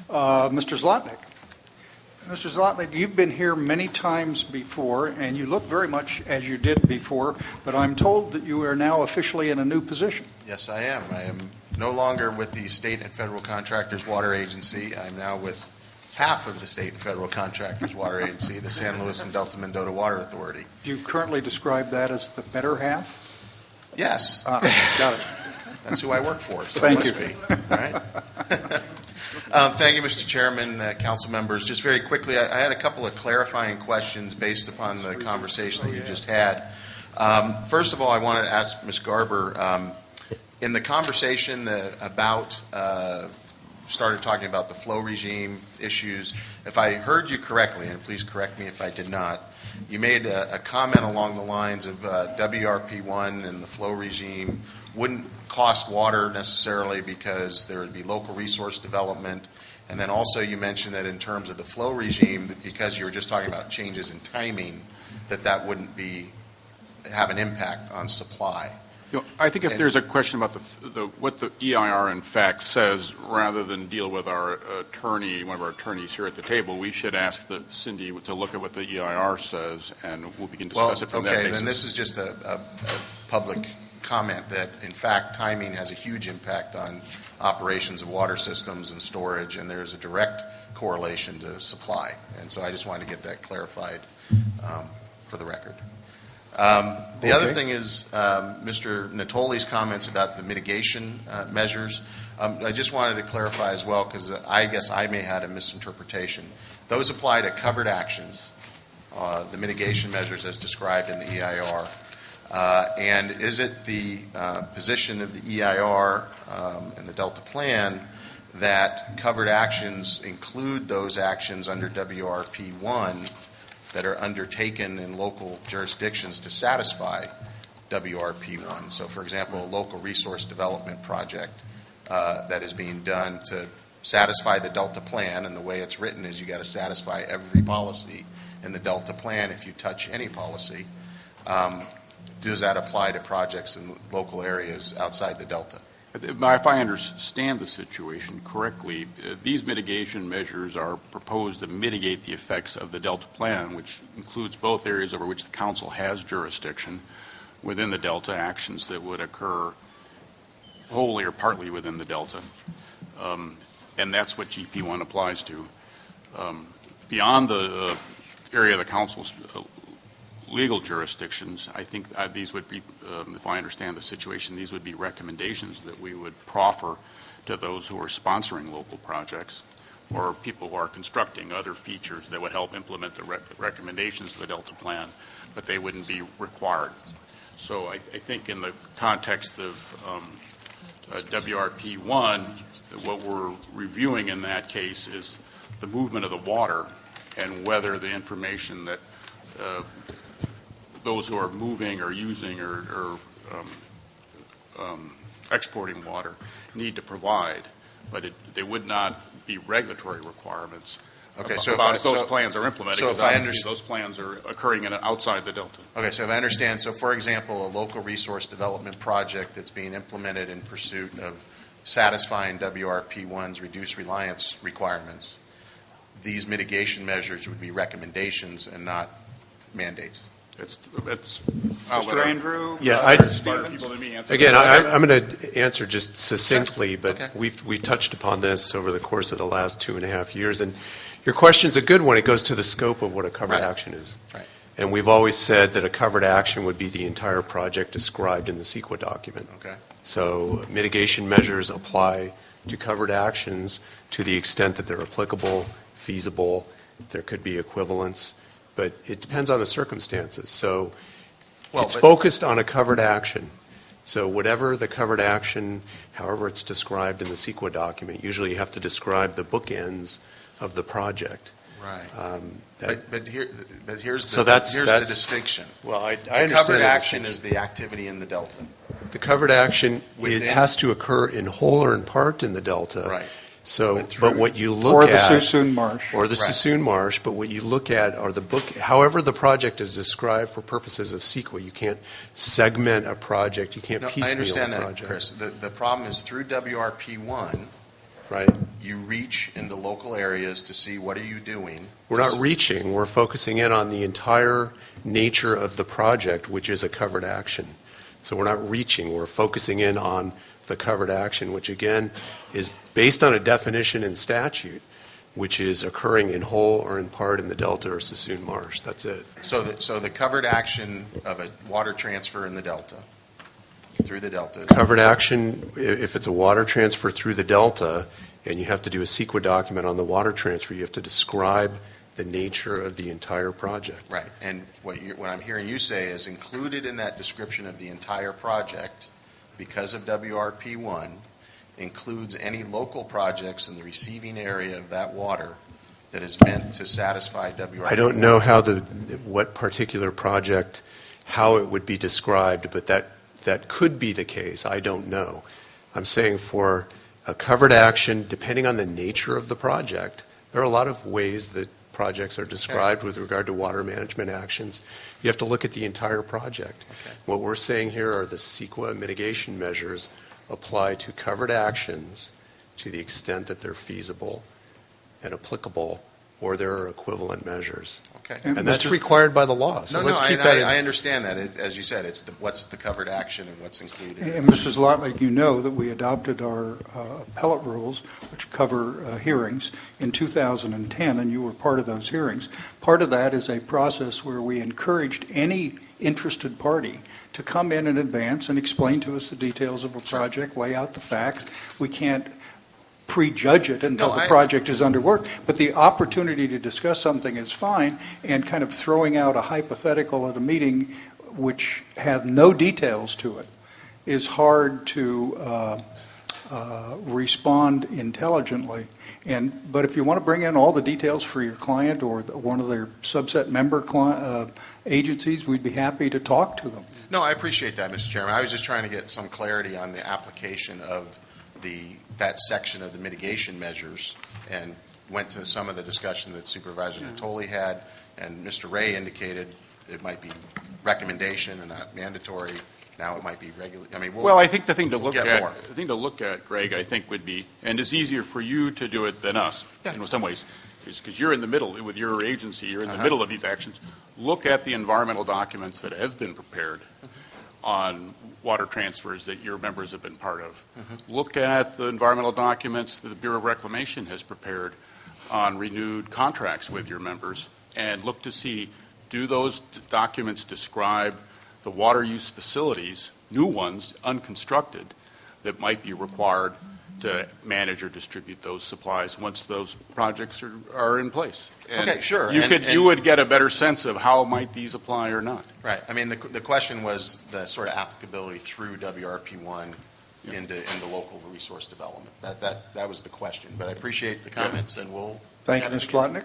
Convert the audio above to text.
Mr. Zlotnick. Mr. Zlotnick, you've been here many times before, and you look very much as you did before, but I'm told that you are now officially in a new position. Yes, I am. I am no longer with the State and Federal Contractors Water Agency. I'm now with half of the State and Federal Contractors Water Agency, the San Luis and Delta Mendota Water Authority. Do you currently describe that as the better half? Yes. Got it. That's who I work for, so Thank it must you. be. All right. Thank you, Mr. Chairman, council members. Just very quickly, I had a couple of clarifying questions based upon the conversation that you just had. First of all, I wanted to ask Ms. Garber, in the conversation about started talking about the flow regime issues, if I heard you correctly, and please correct me if I did not, you made a comment along the lines of WRP1 and the flow regime wouldn't cost water necessarily because there would be local resource development. And then also you mentioned that in terms of the flow regime, because you were just talking about changes in timing, that wouldn't have an impact on supply. You know, I think if there's a question about what the EIR in fact says, rather than deal with our attorney, one of our attorneys here at the table, we should ask Cindy to look at what the EIR says, and we'll begin to discuss it from that basis. Okay, then this is just a public comment that, in fact, timing has a huge impact on operations of water systems and storage, and there's a direct correlation to supply. And so I just wanted to get that clarified for the record. The other thing is Mr. Natoli's comments about the mitigation measures. I just wanted to clarify as well, because I guess I may have had a misinterpretation. Those apply to covered actions, the mitigation measures as described in the EIR. And is it the position of the EIR and the Delta Plan that covered actions include those actions under WRP1 that are undertaken in local jurisdictions to satisfy WRP1? So, for example, a local resource development project that is being done to satisfy the Delta Plan, and the way it's written is you got to satisfy every policy in the Delta Plan if you touch any policy. Does that apply to projects in local areas outside the Delta? If I understand the situation correctly, these mitigation measures are proposed to mitigate the effects of the Delta Plan, which includes both areas over which the Council has jurisdiction within the Delta, actions that would occur wholly or partly within the Delta. And that's what GP1 applies to. Beyond the area of the Council's legal jurisdictions, I think these would be, if I understand the situation, these would be recommendations that we would proffer to those who are sponsoring local projects or people who are constructing other features that would help implement the recommendations of the Delta Plan, but they wouldn't be required. So I think in the context of WRP1, what we're reviewing in that case is the movement of the water and whether the information that those who are moving or using or exporting water need to provide, but they would not be regulatory requirements. Okay, if those plans are implemented, so if I understand, those plans are occurring outside the Delta. Okay, so if I understand, so for example, a local resource development project that's being implemented in pursuit of satisfying WRP1's reduced reliance requirements, these mitigation measures would be recommendations and not mandates. Mr. Andrew? Yeah, again, I'm going to answer just succinctly, but okay. we touched upon this over the course of the last 2.5 years, and your question's a good one. It goes to the scope of what a covered action is. Right. And we've always said that a covered action would be the entire project described in the CEQA document. Okay. So mitigation measures apply to covered actions to the extent that they're applicable, feasible, there could be equivalence. But it depends on the circumstances. So it's focused on a covered action. So whatever the covered action, however it's described in the CEQA document, usually you have to describe the bookends of the project. Right. But here's the distinction. Well, I understand. The covered action is the activity in the Delta. The covered action, it has to occur in whole or in part in the Delta. Right. So, but what you look at, or the Suisun Marsh, Suisun Marsh, but what you look at are however the project is described for purposes of CEQA. You can't segment a project. You can't piecemeal a project. I understand that, Chris. The problem is through WRP1, right? You reach into local areas to see what are you doing. We're not reaching, we're focusing in on the entire nature of the project, which is a covered action. So we're not reaching, we're focusing in on the covered action, which again is based on a definition in statute, which is occurring in whole or in part in the Delta or Sassoon Marsh. That's it. So the covered action of a water transfer in the Delta, through the Delta. Covered action, if it's a water transfer through the Delta, and you have to do a CEQA document on the water transfer, you have to describe the nature of the entire project. Right, and what I'm hearing you say is included in that description of the entire project, because of WRP1, includes any local projects in the receiving area of that water that is meant to satisfy WRP1. I don't know what particular project, how it would be described, but that could be the case. I don't know. I'm saying for a covered action, depending on the nature of the project, there are a lot of ways that projects are described with regard to water management actions. You have to look at the entire project. Okay. What we're saying here are the CEQA mitigation measures apply to covered actions to the extent that they're feasible and applicable, or there are equivalent measures. Okay. And that's required by the law. So let's keep that in. I understand that. As you said, it's what's the covered action and what's included. And Mr. Zlotnik, you know that we adopted our appellate rules, which cover hearings, in 2010, and you were part of those hearings. Part of that is a process where we encouraged any interested party to come in advance and explain to us the details of a project, lay out the facts. We can't prejudge it until the project is under work, but the opportunity to discuss something is fine, and kind of throwing out a hypothetical at a meeting which have no details to it is hard to respond intelligently. But if you want to bring in all the details for your client or one of their subset member agencies, we'd be happy to talk to them. No, I appreciate that, Mr. Chairman. I was just trying to get some clarity on the application of that section of the mitigation measures, and went to some of the discussion that Supervisor Natoli had, and Mr. Ray indicated it might be recommendation and not mandatory. Now it might be regular. I mean, I think the thing to look at, Greg, I think would be, and it's easier for you to do it than us in some ways, is because you're in the middle with your agency. You're in the middle of these actions. Look at the environmental documents that have been prepared on water transfers that your members have been part of. Look at the environmental documents that the Bureau of Reclamation has prepared on renewed contracts with your members, and look to see, do those documents describe the water use facilities, new ones, unconstructed, that might be required to manage or distribute those supplies once those projects are in place. And okay, sure. You would get a better sense of how might these apply or not. Right. I mean, the question was the sort of applicability through WRP1 into local resource development. That was the question. But I appreciate the comments, and we'll... Thank you, Mr. Plotnick.